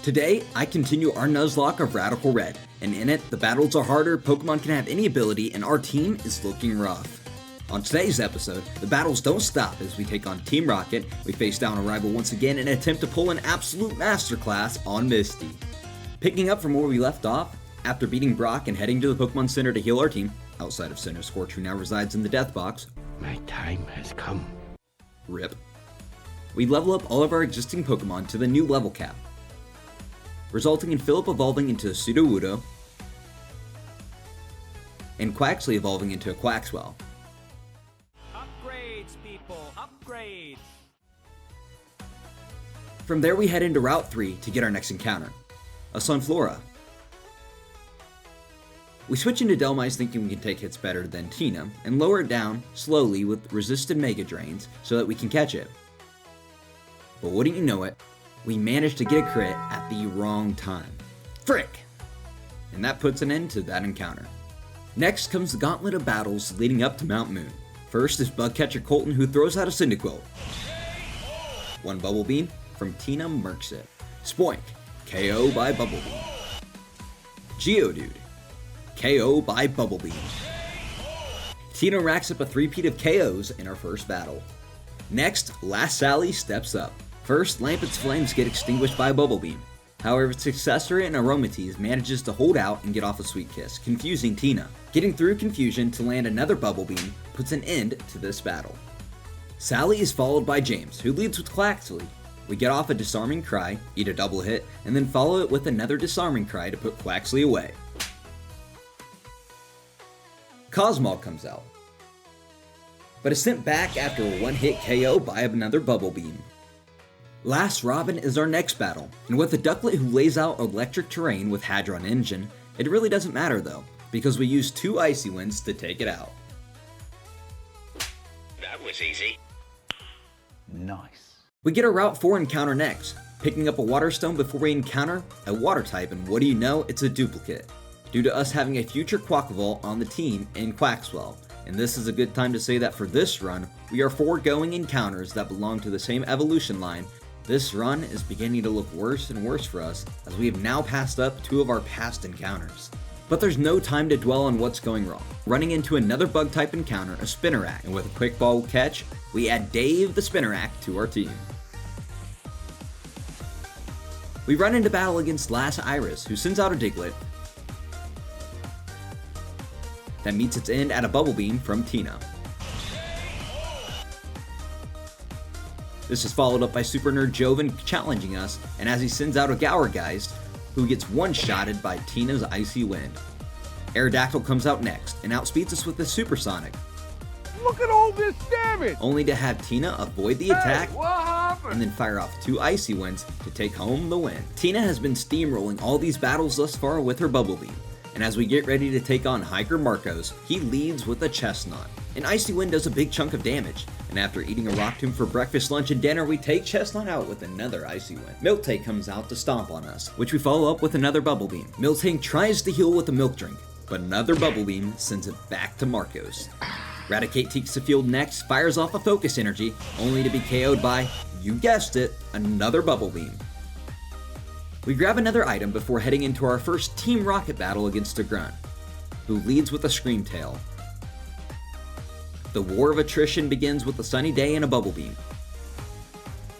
Today, I continue our Nuzlocke of Radical Red, and in it, the battles are harder, Pokemon can have any ability, and our team is looking rough. On today's episode, the battles don't stop as we take on Team Rocket, we face down a rival once again and attempt to pull an absolute masterclass on Misty. Picking up from where we left off, after beating Brock and heading to the Pokemon Center to heal our team, outside of Center Scorch who now resides in the Death Box, my time has come. RIP. We level up all of our existing Pokemon to the new level cap, resulting in Phillip evolving into a Sudowoodo, and Quaxly evolving into a Quaxwell. Upgrades, people, upgrades! From there we head into Route 3 to get our next encounter, a Sunflora. We switch into Delmise thinking we can take hits better than Tina, and lower it down slowly with resisted Mega Drains so that we can catch it. But wouldn't you know it, we managed to get a crit at the wrong time. Frick! And that puts an end to that encounter. Next comes the gauntlet of battles leading up to Mount Moon. First is Bugcatcher Colton who throws out a Cyndaquil. One Bubble Beam from Tina murks it. Spoink, KO by Bubble Beam. Geodude, KO by Bubble Beam. Tina racks up a three-peat of KOs in our first battle. Next, Last Sally steps up. First, Lampett's flames get extinguished by a Bubble Beam. However, its successor in Aromatisse manages to hold out and get off a Sweet Kiss, confusing Tina. Getting through confusion to land another Bubble Beam puts an end to this battle. Sally is followed by James, who leads with Quaxly. We get off a Disarming Cry, eat a double hit, and then follow it with another Disarming Cry to put Quaxly away. Cosmog comes out, but is sent back after a one-hit KO by another Bubble Beam. Last Robin is our next battle, and with a Ducklet who lays out electric terrain with Hadron Engine, it really doesn't matter though, because we use two Icy Winds to take it out. That was easy. Nice. We get a Route 4 encounter next, picking up a Water Stone before we encounter a Water type, and what do you know, it's a duplicate, due to us having a future Quaquaval on the team in Quaxwell. And this is a good time to say that for this run, we are foregoing encounters that belong to the same evolution line. This run is beginning to look worse and worse for us, as we have now passed up two of our past encounters. But there's no time to dwell on what's going wrong. Running into another bug type encounter, a Spinarak, and with a quick ball catch, we add Dave the Spinarak to our team. We run into battle against Last Iris, who sends out a Diglett that meets its end at a Bubble Beam from Tina. This is followed up by Super Nerd Joven challenging us, and as he sends out a Gourgeist, who gets one-shotted by Tina's Icy Wind. Aerodactyl comes out next, and outspeeds us with the Supersonic. Look at all this damage! Only to have Tina avoid the attack, Hey, what happened? and then fire off two Icy Winds to take home the win. Tina has been steamrolling all these battles thus far with her Bubble Beam, and as we get ready to take on Hiker Marcos, he leads with a Chestnut. An Icy Wind does a big chunk of damage, and after eating a Rock Tomb for breakfast, lunch, and dinner, we take Chestnut out with another Icy Wind. Miltank comes out to stomp on us, which we follow up with another Bubble Beam. Miltank tries to heal with a Milk Drink, but another Bubble Beam sends it back to Marcos. Raticate takes the field next, fires off a Focus Energy, only to be KO'd by, you guessed it, another Bubble Beam. We grab another item before heading into our first Team Rocket battle against a Grunt, who leads with a Scream Tail. The war of attrition begins with a Sunny Day and a Bubble Beam.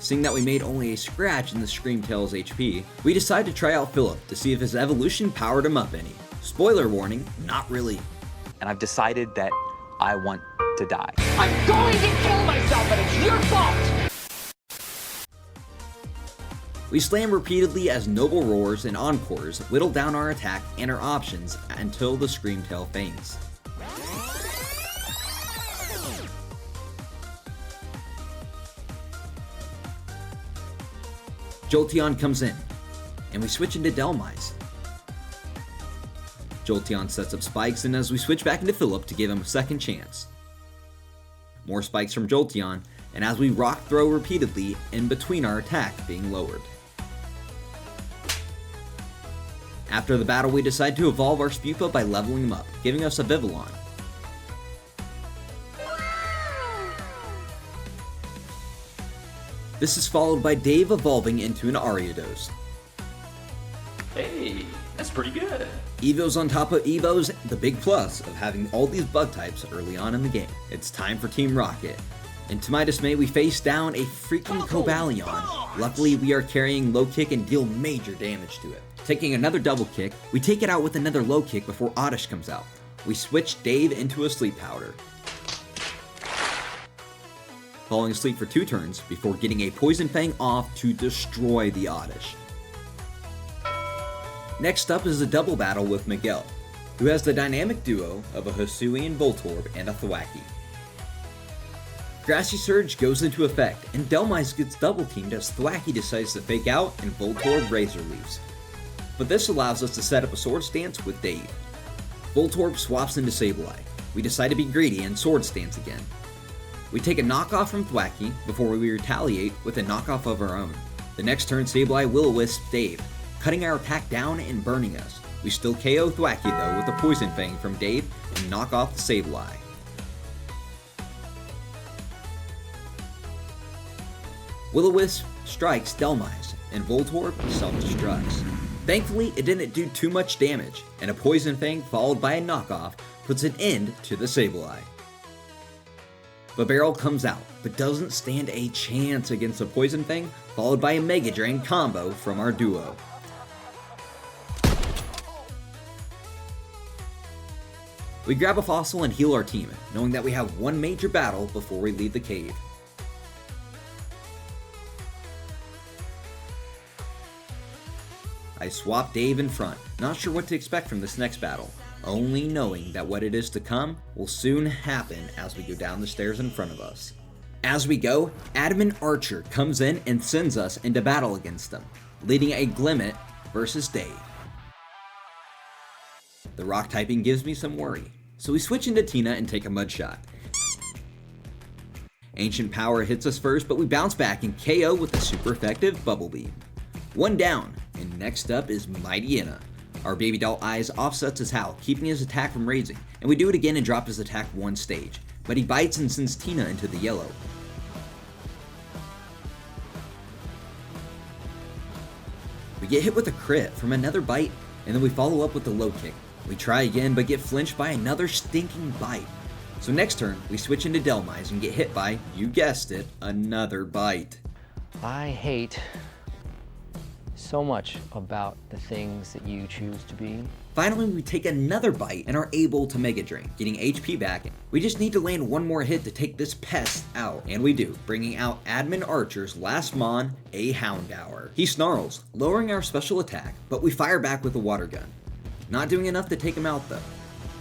Seeing that we made only a scratch in the Scream Tail's HP, we decide to try out Phillip to see if his evolution powered him up any. Spoiler warning, not really. And I've decided that I want to die. I'm going to kill myself, and it's your fault! We slam repeatedly as Noble Roars and Encores whittle down our attack and our options until the Scream Tail faints. Jolteon comes in, and we switch into Delmise. Jolteon sets up spikes, and as we switch back into Phillip to give him a second chance. More spikes from Jolteon, and as we rock throw repeatedly in between our attack being lowered. After the battle, we decide to evolve our Spupa by leveling him up, giving us a Vivillon. This is followed by Dave evolving into an Ariados. Hey, that's pretty good. Evos on top of Evos, the big plus of having all these bug types early on in the game. It's time for Team Rocket. And to my dismay, we face down a freaking Cobalion. Luckily, we are carrying low kick and deal major damage to it. Taking another double kick, we take it out with another low kick before Oddish comes out. We switch Dave into a sleep powder, falling asleep for 2 turns before getting a Poison Fang off to destroy the Oddish. Next up is a double battle with Miguel, who has the dynamic duo of a Hisuian Voltorb and a Thwackey. Grassy Surge goes into effect, and Dhelmise gets double teamed as Thwackey decides to fake out and Voltorb Razor leaves. But this allows us to set up a Sword Stance with Dave. Voltorb swaps into Sableye. We decide to be greedy and Sword Stance again. We take a knockoff from Thwackey before we retaliate with a knockoff of our own. The next turn, Sableye Will-O-Wisp Dave, cutting our attack down and burning us. We still KO Thwackey though with a Poison Fang from Dave and knock off the Sableye. Will-O-Wisp strikes Dhelmise, and Voltorb self-destructs. Thankfully, it didn't do too much damage, and a Poison Fang followed by a knockoff puts an end to the Sableye. Barrel comes out, but doesn't stand a chance against a Poison Fang followed by a Mega Drain combo from our duo. We grab a fossil and heal our team, knowing that we have one major battle before we leave the cave. I swap Dave in front, not sure what to expect from this next battle, only knowing that what it is to come will soon happen as we go down the stairs in front of us. As we go, Adamant Archer comes in and sends us into battle against them, leading a Glimmet versus Dave. The rock typing gives me some worry, so we switch into Tina and take a mud shot. Ancient Power hits us first, but we bounce back and KO with a super effective Bubble Beam. 1 down, and next up is Mighty Inna. Our baby doll eyes offsets his howl, keeping his attack from raising, and we do it again and drop his attack 1 stage, but he bites and sends Tina into the yellow. We get hit with a crit from another bite, and then we follow up with the low kick. We try again, but get flinched by another stinking bite. So next turn, we switch into Dhelmise and get hit by, you guessed it, another bite. I hate so much about the things that you choose to be. Finally, we take another bite and are able to Mega Drain, getting HP back. We just need to land one more hit to take this pest out, and we do, bringing out Admin Archer's last mon, a Houndour. He snarls, lowering our special attack, but we fire back with a water gun. Not doing enough to take him out though.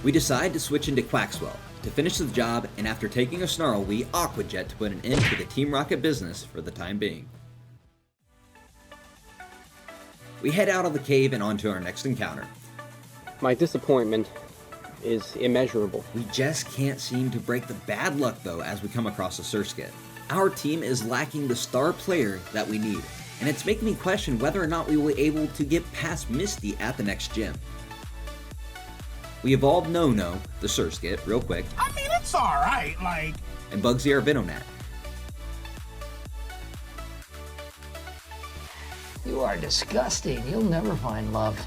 We decide to switch into Quaxwell to finish the job, and after taking a snarl, we Aqua Jet to put an end to the Team Rocket business for the time being. We head out of the cave and onto our next encounter. My disappointment is immeasurable. We just can't seem to break the bad luck though as we come across a Surskit. Our team is lacking the star player that we need, and it's making me question whether or not we will be able to get past Misty at the next gym. We evolve No-No, the Surskit, real quick. I mean, it's alright, like... And Bugsy our Venonat. You are disgusting. You'll never find love.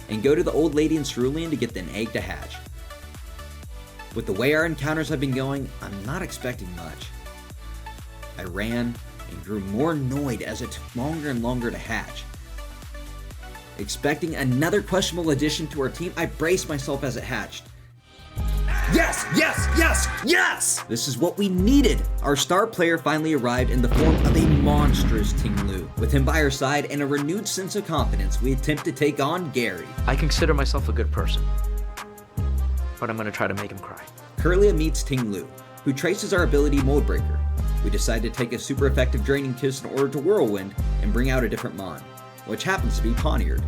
And go to the old lady in Cerulean to get an egg to hatch. With the way our encounters have been going, I'm not expecting much. I ran and grew more annoyed as it took longer and longer to hatch. Expecting another questionable addition to our team, I braced myself as it hatched. Yes! Yes! Yes! Yes! This is what we needed! Our star player finally arrived in the form of a monstrous Ting Lu. With him by our side and a renewed sense of confidence, we attempt to take on Gary. I consider myself a good person, but I'm gonna try to make him cry. Kirlia meets Ting Lu, who traces our ability Mold Breaker. We decide to take a super effective Draining Kiss in order to Whirlwind and bring out a different Mon, which happens to be Pawniard.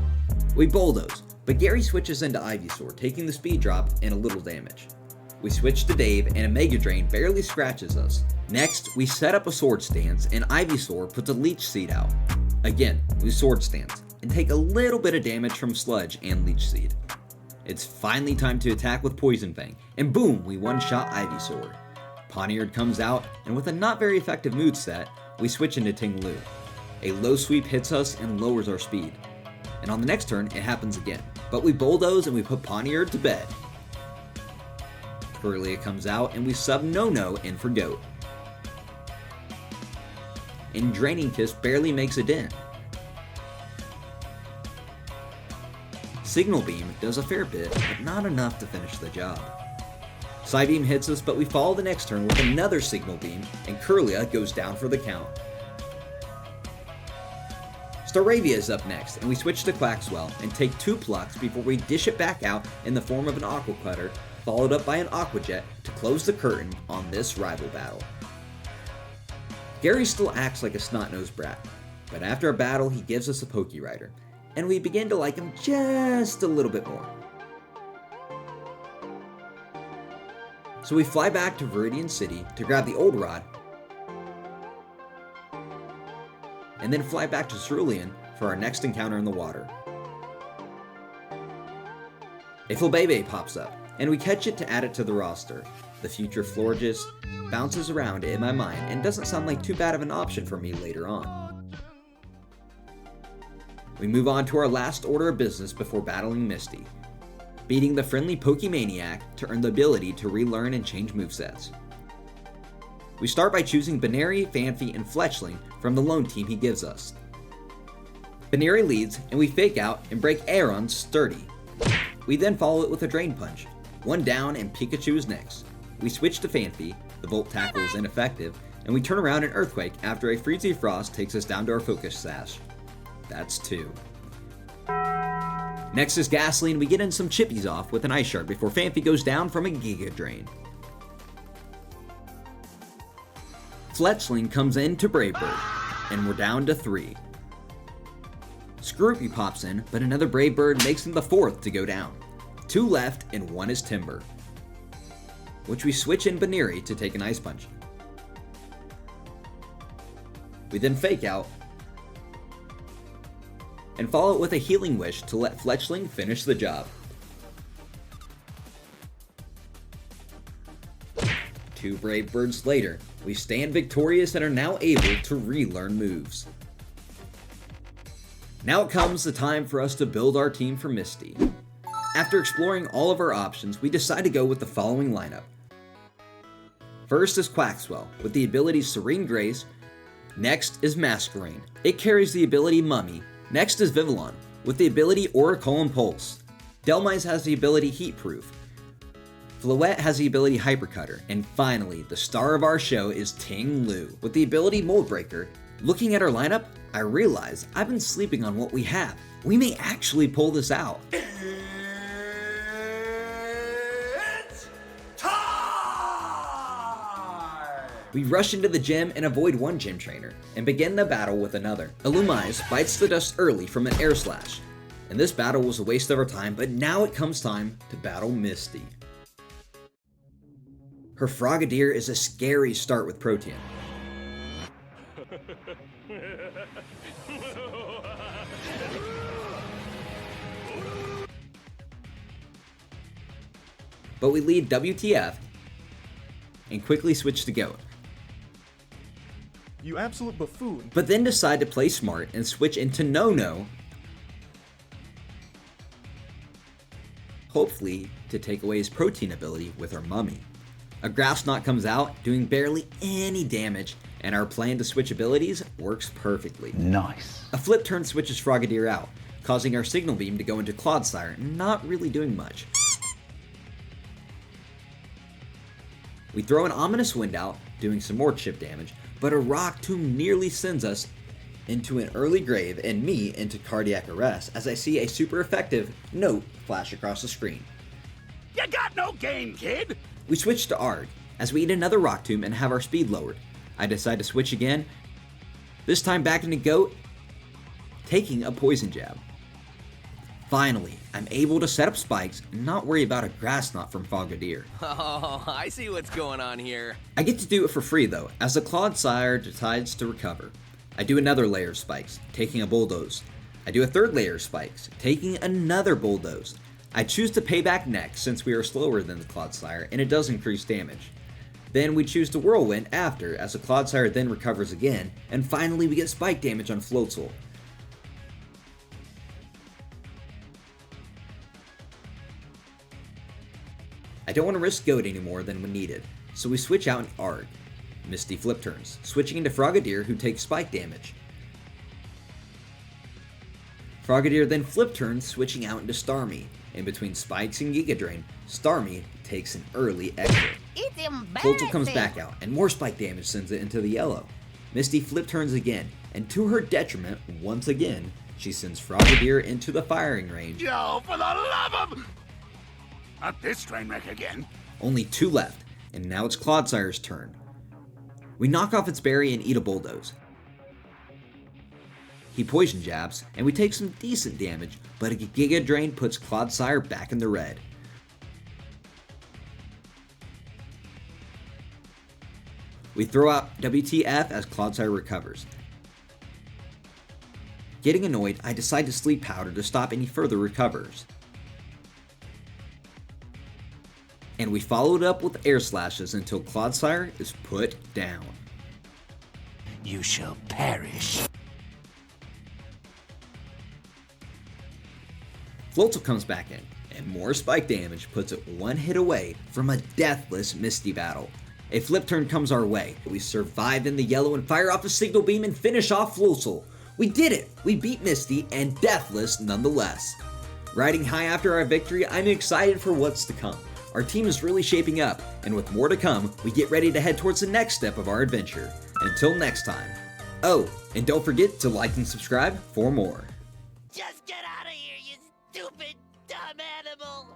We bulldoze, but Gary switches into Ivysaur, taking the speed drop and a little damage. We switch to Dave, and a Mega Drain barely scratches us. Next, we set up a Sword Stance, and Ivysaur puts a Leech Seed out. Again, we Sword Stance, and take a little bit of damage from Sludge and Leech Seed. It's finally time to attack with Poison Fang, and boom, we one-shot Ivysaur. Pawniard comes out, and with a not very effective moveset, we switch into Ting Lu. A low sweep hits us and lowers our speed. and on the next turn it happens again. But we bulldoze and we put Poniard to bed. Corellia comes out and we sub No-No in for Goat. And Draining Kiss barely makes a dent. Signal Beam does a fair bit, but not enough to finish the job. Psybeam hits us, but we follow the next turn with another Signal Beam, and Corellia goes down for the count. Staravia is up next, and we switch to Quaxwell and take 2 plucks before we dish it back out in the form of an Aqua Cutter, followed up by an Aqua Jet to close the curtain on this rival battle. Gary still acts like a snot-nosed brat, but after a battle he gives us a Poke Rider, and we begin to like him just a little bit more. So we fly back to Cerulean City to grab the old rod, and then fly back to Cerulean for our next encounter in the water. A Flabebe pops up, and we catch it to add it to the roster. The future Florges bounces around in my mind and doesn't sound like too bad of an option for me later on. We move on to our last order of business before battling Misty, beating the friendly Pokemaniac to earn the ability to relearn and change movesets. We start by choosing Baneri, Phanpy, and Fletchling from the lone team he gives us. Baneri leads, and we fake out and break Aeron's Sturdy. We then follow it with a Drain Punch. 1 down and Pikachu is next. We switch to Phanpy, the Volt Tackle is ineffective, and we turn around in Earthquake after a Freezy Frost takes us down to our Focus Sash. That's 2. Next is Gasoline. We get in some chippies off with an Ice Shard before Phanpy goes down from a Giga Drain. Fletchling comes in to Brave Bird, and we're down to 3. Scroopy pops in, but another Brave Bird makes him the 4th to go down. 2 left and 1 is Timber, which we switch in Baneri to take an Ice Punch. We then fake out and follow it with a Healing Wish to let Fletchling finish the job. 2 Brave Birds later, we stand victorious and are now able to relearn moves. Now it comes the time for us to build our team for Misty. After exploring all of our options, we decide to go with the following lineup. First is Quaxwell, with the ability Serene Grace. Next is Masquerain. It carries the ability Mummy. Next is Vivillon, with the ability Oracle Impulse. Dhelmise has the ability Heat Proof. Floette has the ability Hypercutter. And finally, the star of our show is Ting Lu, with the ability Mold Breaker. Looking at our lineup, I realize I've been sleeping on what we have. We may actually pull this out. We rush into the gym and avoid one gym trainer, and begin the battle with another. Illumise bites the dust early from an Air Slash, and this battle was a waste of our time, but now it comes time to battle Misty. Her Frogadier is a scary start with Protean. But we lead WTF and quickly switch to Goat. You absolute buffoon. But then decide to play smart and switch into No-No, hopefully to take away his Protein ability with our Mummy. A Grass Knot comes out, doing barely any damage, and our plan to switch abilities works perfectly. Nice. A Flip Turn switches Frogadier out, causing our Signal Beam to go into Clodsire, not really doing much. We throw an Ominous Wind out, doing some more chip damage, but a Rock Tomb nearly sends us into an early grave and me into cardiac arrest as I see a super effective note flash across the screen. You got no game, kid! We switch to Ard as we eat another Rock Tomb and have our speed lowered. I decide to switch again, this time back into Goat, taking a Poison Jab. Finally, I'm able to set up spikes and not worry about a Grass Knot from Frogadier. Oh, I see what's going on here. I get to do it for free though, as the Clodsire decides to recover. I do another layer of spikes, taking a Bulldoze. I do a third layer of spikes, taking another Bulldoze. I choose to pay back next since we are slower than the Clodsire and it does increase damage. Then we choose to Whirlwind after, as the Clodsire then recovers again, and finally we get spike damage on Floatzel. I don't want to risk Goat any more than when needed, so we switch out an Arg. Misty flip turns, switching into Frogadier, who takes spike damage. Frogadier then flip turns, switching out into Starmie. In between spikes and Giga Drain, Starmie takes an early exit. Floatzel comes back out, and more spike damage sends it into the yellow. Misty flip turns again, and to her detriment, once again, she sends Frogadier into the firing range. Yo, for the love of... Not this train wreck again. Only 2 left, and now it's Clodsire's turn. We knock off its berry and eat a bulldoze. He poison jabs, and we take some decent damage, but a Giga Drain puts Clodsire back in the red. We throw out WTF as Clodsire recovers. Getting annoyed, I decide to sleep powder to stop any further recovers. And we follow it up with air slashes until Clodsire is put down. You shall perish. Floatzel comes back in, and more spike damage puts it 1 hit away from a deathless Misty battle. A flip turn comes our way. We survive in the yellow and fire off a signal beam and finish off Floatzel. We did it! We beat Misty, and deathless nonetheless. Riding high after our victory, I'm excited for what's to come. Our team is really shaping up, and with more to come, we get ready to head towards the next step of our adventure. Until next time. Oh, and don't forget to like and subscribe for more. Just get out of here, you stupid, dumb animal!